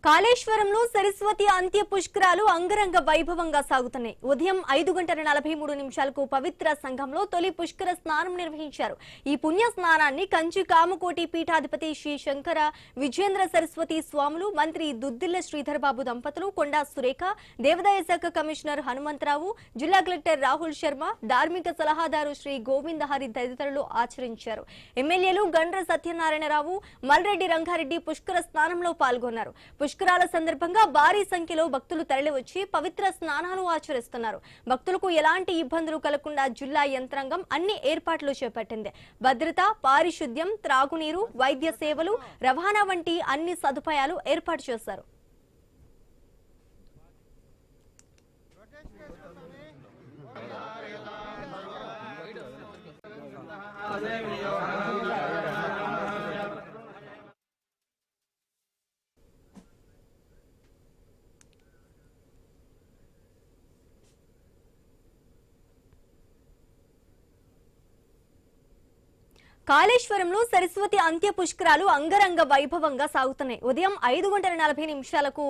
కాళేశ్వరంలో సరస్వతి అంత్య పుష్కరాలు అంగరంగ వైభవంగా సాగుతున్నాయి. ఉదయం 5:43 పవిత్ర సంఘంలో తొలి పుష్కర స్నానం నిర్వహించారు. ఈ పుణ్య స్నానాన్ని కంచి కామకోటి పీఠాధిపతి శ్రీ శంకర విజేంద్ర సరస్వతి స్వాములు, మంత్రి దుద్దిల్ల శ్రీధర్ బాబు దంపతులు, కొండా సురేఖ, దేవాదాయ శాఖ కమిషనర్ హనుమంతరావు, జిల్లా కలెక్టర్ రాహుల్ శర్మ, ధార్మిక సలహాదారు శ్రీ గోవిందహరి తదితరులు ఆచరించారు. ఎమ్మెల్యేలు గండ్ర సత్యనారాయణరావు, మల్రెడ్డి రంగారెడ్డి పుష్కర స్నానంలో పాల్గొన్నారు. పుష్కరాల సందర్భంగా భారీ సంఖ్యలో భక్తులు తరలివచ్చి పవిత్ర స్నానాలు ఆచరిస్తున్నారు. భక్తులకు ఎలాంటి ఇబ్బందులు కలగకుండా జిల్లా యంత్రాంగం అన్ని ఏర్పాట్లు చేపట్టింది. భద్రత, పారిశుద్ధ్యం, త్రాగునీరు, వైద్య సేవలు, రవాణా వంటి అన్ని సదుపాయాలు ఏర్పాటు చేశారు. కాళేశ్వరంలో సరస్వతి అంత్య పుష్కరాలు అంగరంగ వైభవంగా సాగుతున్నాయి. ఉదయం 5:40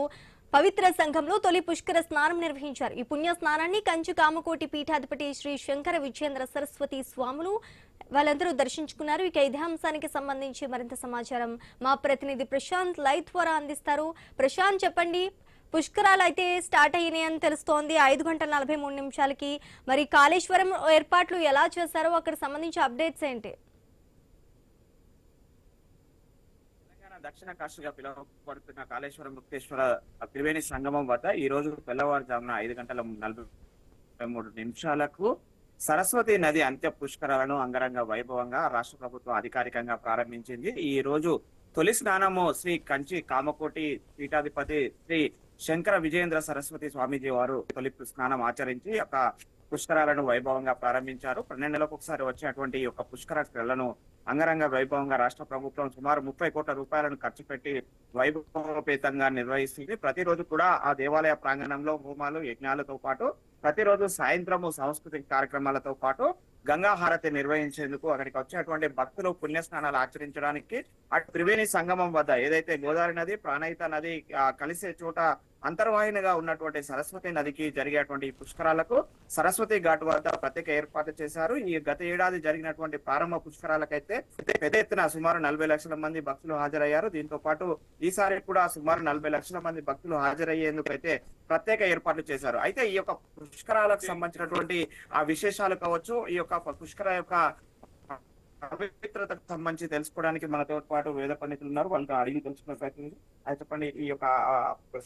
పవిత్ర సంఘంలో తొలి పుష్కర స్నానం నిర్వహించారు. ఈ పుణ్య స్నానాన్ని కంచి కామకోటి పీఠాధిపతి శ్రీ శంకర విజేంద్ర సరస్వతి స్వాములు వాళ్ళందరూ దర్శించుకున్నారు. ఇక ఇదే అంశానికి సంబంధించి మరింత సమాచారం మా ప్రతినిధి ప్రశాంత్ లైవ్ ద్వారా అందిస్తారు. ప్రశాంత్, చెప్పండి. పుష్కరాలు అయితే స్టార్ట్ అయినాయని తెలుస్తోంది 5:43 మరి కాళేశ్వరం ఏర్పాట్లు ఎలా చేశారో అక్కడ సంబంధించి అప్డేట్స్ ఏంటి? దక్షిణ కాశీగా పిలువబడుతున్న కాళేశ్వరం ముక్తేశ్వర త్రివేణి సంగమం వద్ద ఈ రోజు తెల్లవారుజామున 5:43 సరస్వతి నది అంత్య పుష్కరాలను అంగరంగ వైభవంగా రాష్ట్ర ప్రభుత్వం అధికారికంగా ప్రారంభించింది. ఈ రోజు తొలి స్నానము శ్రీ కంచి కామకోటి పీఠాధిపతి శ్రీ శంకర విజయేంద్ర సరస్వతి స్వామీజీ వారు తొలి స్నానం ఆచరించి ఒక పుష్కరాలను వైభవంగా ప్రారంభించారు. 12 నెలలకు ఒకసారి వచ్చేటువంటి యొక్క పుష్కర క్రీడలను అంగరంగ వైభవంగా రాష్ట్ర ప్రభుత్వం సుమారు 30 కోట్ల రూపాయలను ఖర్చు పెట్టి వైభవపేతంగా నిర్వహిస్తుంది. ప్రతిరోజు కూడా ఆ దేవాలయ ప్రాంగణంలో హోమాలు, యజ్ఞాలతో పాటు ప్రతిరోజు సాయంత్రము సాంస్కృతిక కార్యక్రమాలతో పాటు గంగా హారతి నిర్వహించేందుకు అక్కడికి వచ్చేటువంటి భక్తులు పుణ్యస్నానాలు ఆచరించడానికి అటు త్రివేణి సంగమం వద్ద ఏదైతే గోదావరి నది, ప్రాణహిత నది కలిసే చోట అంతర్వాహినిగా ఉన్నటువంటి సరస్వతి నదికి జరిగేటువంటి పుష్కరాలకు సరస్వతి ఘాట్ వద్ద ప్రత్యేక ఏర్పాటు చేశారు. ఈ గత ఏడాది జరిగినటువంటి ప్రారంభ పుష్కరాలకైతే పెద్ద ఎత్తున సుమారు 40 లక్షల మంది భక్తులు హాజరయ్యారు. దీంతో పాటు ఈసారి కూడా సుమారు 40 లక్షల మంది భక్తులు హాజరయ్యేందుకు అయితే ప్రత్యేక ఏర్పాట్లు చేశారు. అయితే ఈ యొక్క పుష్కరాలకు సంబంధించినటువంటి ఆ విశేషాలు కావచ్చు, ఈ యొక్క పుష్కర యొక్క పవిత్రతకు సంబంధించి తెలుసుకోవడానికి మనతో పాటు వేద పండితులు ఉన్నారు. వాళ్ళతో అడిగి తెలుసుకునే ప్రయత్నం. అది చెప్పండి, ఈ యొక్క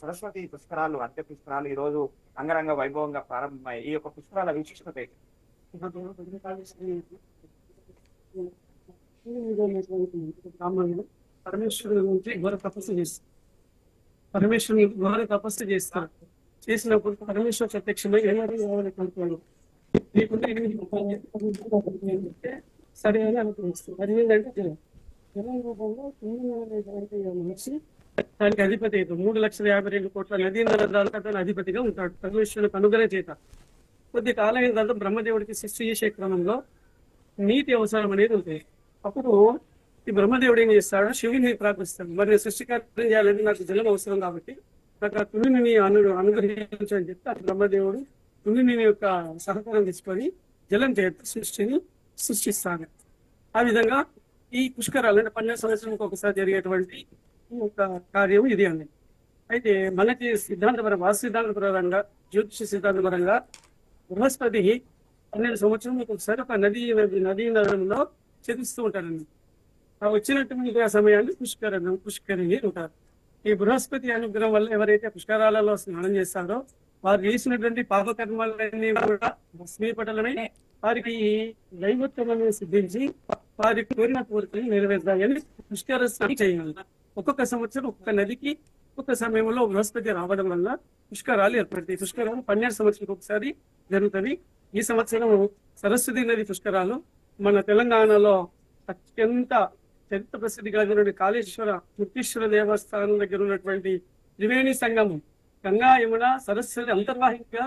సరస్వతి పుష్కరాలు, అంత్య పుష్కరాలు ఈ రోజు అంగరంగ వైభవంగా ప్రారంభమయ్యాయి. ఈ యొక్క పుష్కరాల విశిష్టత పరమేశ్వరుడు గురించి ఘోర తపస్సు చేస్తారు. పరమేశ్వరుని ఘోర తపస్సు చేస్తారు. చేసినప్పుడు పరమేశ్వర ప్రత్యక్షమై నీకుంటే 8 సరే అని అనుకుంటుంది. అది ఏంటంటే జలం రూపంలో మనిషి దానికి అధిపతి అవుతుంది. 3,52,000 కోట్ల నదీ నదాలకు అధిపతిగా ఉంటాడు. పరమేశ్వరునికి అనుగ్రహ చేత కొద్ది కాలం అయిన తర్వాత బ్రహ్మదేవుడికి సృష్టి చేసే క్రమంలో నీటి అవసరం అనేది ఉంటుంది. అప్పుడు ఈ బ్రహ్మదేవుడు ఏం చేస్తాడు, శివుని ప్రార్థిస్తాడు. మరి సృష్టి కార్యం చేయాలంటే నాకు జలం అవసరం కాబట్టి నాకు ఆ తునిని అనుగ్రహించని చెప్తే ఆ బ్రహ్మదేవుడు తునిని యొక్క సహకారం తీసుకొని జలం చేత సృష్టిని సృష్టిస్తాను. ఆ విధంగా ఈ పుష్కరాలు అంటే 12 సంవత్సరాలకు ఒకసారి జరిగేటువంటి ఒక కార్యం ఇది అండి. అయితే మనకి సిద్ధాంతపరంగా, వాస్తు సిద్ధాంతపరంగా, జ్యోతిష సిద్ధాంతపరంగా బృహస్పతి 12 సంవత్సరాలకు ఒకసారి ఒక నదీ నదంలో చెదిస్తూ ఉంటాడండి. ఆ వచ్చినటువంటి ఆ సమయాన్ని పుష్కరిణి ఉంటారు. ఈ బృహస్పతి అనుగ్రహం వల్ల ఎవరైతే పుష్కరాలలో స్నానం చేస్తారో వారు చేసినటువంటి పాపకర్మాలన్నీ కూడా భస్మీపటలమై వారికి దైవత్వం సిద్ధించి వారి కోరిన కోరికలు నెరవేర్తాయని పుష్కర స్నానం చేయాలి. ఒక్కొక్క సంవత్సరం ఒక్కొక్క నదికి ఒక్కొక్క సమయంలో బృహస్పతి రావడం వల్ల పుష్కరాలు ఏర్పడతాయి. పుష్కరాలు 12 సంవత్సరాలకు ఒకసారి జరుగుతుంది. ఈ సంవత్సరం సరస్వతి నది పుష్కరాలు మన తెలంగాణలో అత్యంత చరిత్ర ప్రసిద్ధి కలిగినటువంటి కాళేశ్వర ముక్తేశ్వర దేవస్థానం దగ్గర ఉన్నటువంటి త్రివేణి సంగమం గంగా, యమున, సరస్వతి అంతర్వాహికగా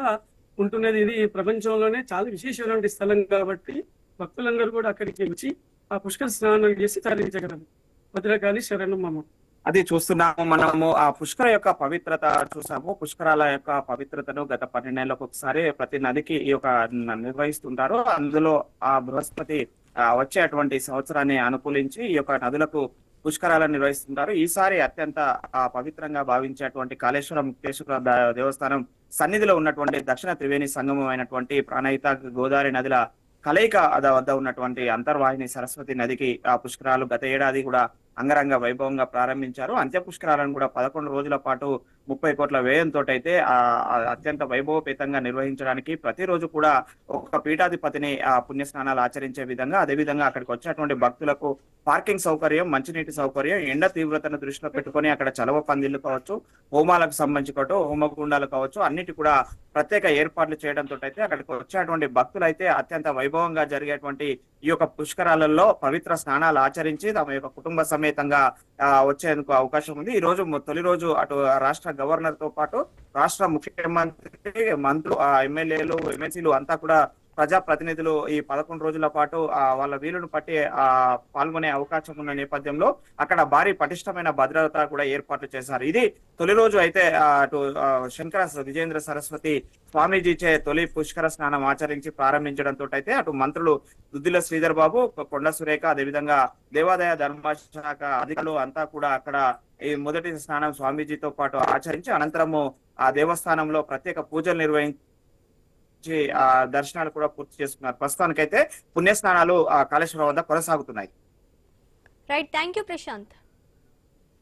ఉంటున్నది. ఇది ప్రపంచంలోనే చాలా విశేషమైన స్థలం కాబట్టి భక్తులందరూ కూడా అక్కడికి వచ్చి ఆ పుష్కర స్నానం చేసి తరలించగలరు. భద్రకాళి శరణం మమ. అది చూస్తున్నాము మనము. ఆ పుష్కర యొక్క పవిత్రత చూసాము. పుష్కరాల యొక్క పవిత్రతను గత 12 నెలలకు ఒకసారి ప్రతి నదికి ఈ యొక్క నిర్వహిస్తుంటారు. అందులో ఆ బృహస్పతి వచ్చేటువంటి సంవత్సరాన్ని అనుకూలించి ఈ యొక్క నదులకు పుష్కరాలను నిర్వహిస్తుంటారు. ఈసారి అత్యంత పవిత్రంగా భావించేటువంటి కాళేశ్వరం ముక్తేశ్వర దేవస్థానం సన్నిధిలో ఉన్నటువంటి దక్షిణ త్రివేణి సంగమం అయినటువంటి ప్రాణహిత గోదావరి నదుల కలయిక వద్ద ఉన్నటువంటి అంతర్వాహిని సరస్వతి నదికి ఆ పుష్కరాలు గత ఏడాది కూడా అంగరంగ వైభవంగా ప్రారంభించారు. అంత్య పుష్కరాలను కూడా 11 రోజుల పాటు 30 కోట్ల వ్యయంతో అయితే అత్యంత వైభవపేతంగా నిర్వహించడానికి ప్రతిరోజు కూడా ఒక పీఠాధిపతిని పుణ్య స్నానాలు ఆచరించే విధంగా, అదేవిధంగా అక్కడికి వచ్చినటువంటి భక్తులకు పార్కింగ్ సౌకర్యం, మంచినీటి సౌకర్యం, ఎండ తీవ్రతను దృష్టిలో పెట్టుకొని అక్కడ చలవ పందిళ్లు కావచ్చు, హోమాలకు సంబంధించి హోమగుండాలు కావచ్చు, అన్నిటి కూడా ప్రత్యేక ఏర్పాట్లు చేయడంతో అయితే అక్కడికి వచ్చేటువంటి భక్తులు అయితే అత్యంత వైభవంగా జరిగేటువంటి ఈ యొక్క పుష్కరాలలో పవిత్ర స్నానాలు ఆచరించి తమ యొక్క కుటుంబ సమేతంగా వచ్చేందుకు అవకాశం ఉంది. ఈ రోజు తొలి రోజు అటు రాష్ట్ర గవర్నర్ తో పాటు రాష్ట్ర ముఖ్యమంత్రి, మంత్రులు, ఎమ్మెల్యేలు, ఎమ్మెల్సీలు అంతా కూడా ప్రజా ప్రతినిధులు ఈ 11 రోజుల పాటు వాళ్ళ వీలును పట్టి పాల్గొనే అవకాశం ఉన్న నేపథ్యంలో అక్కడ భారీ పటిష్టమైన భద్రత కూడా ఏర్పాట్లు చేశారు. ఇది తొలి రోజు అయితే అటు శంకర విజేంద్ర సరస్వతి స్వామీజీచే తొలి పుష్కర స్నానం ఆచరించి ప్రారంభించడంతో అయితే అటు మంత్రులు దుద్దిల శ్రీధర్ బాబు, కొండ సురేఖ, అదేవిధంగా దేవాదాయ ధర్మశాఖ అధికారులు అంతా కూడా అక్కడ ఈ మొదటి స్నానం స్వామీజీతో పాటు ఆచరించి అనంతరము ఆ దేవస్థానంలో ప్రత్యేక పూజలు నిర్వహించి దర్శనాలు కూడా పూర్తి చేసుకున్నారు. ప్రస్తుతానికైతే పుణ్యస్నానాలు కాళేశ్వరం వద్ద కొనసాగుతున్నాయి. Right, thank you Prashanth.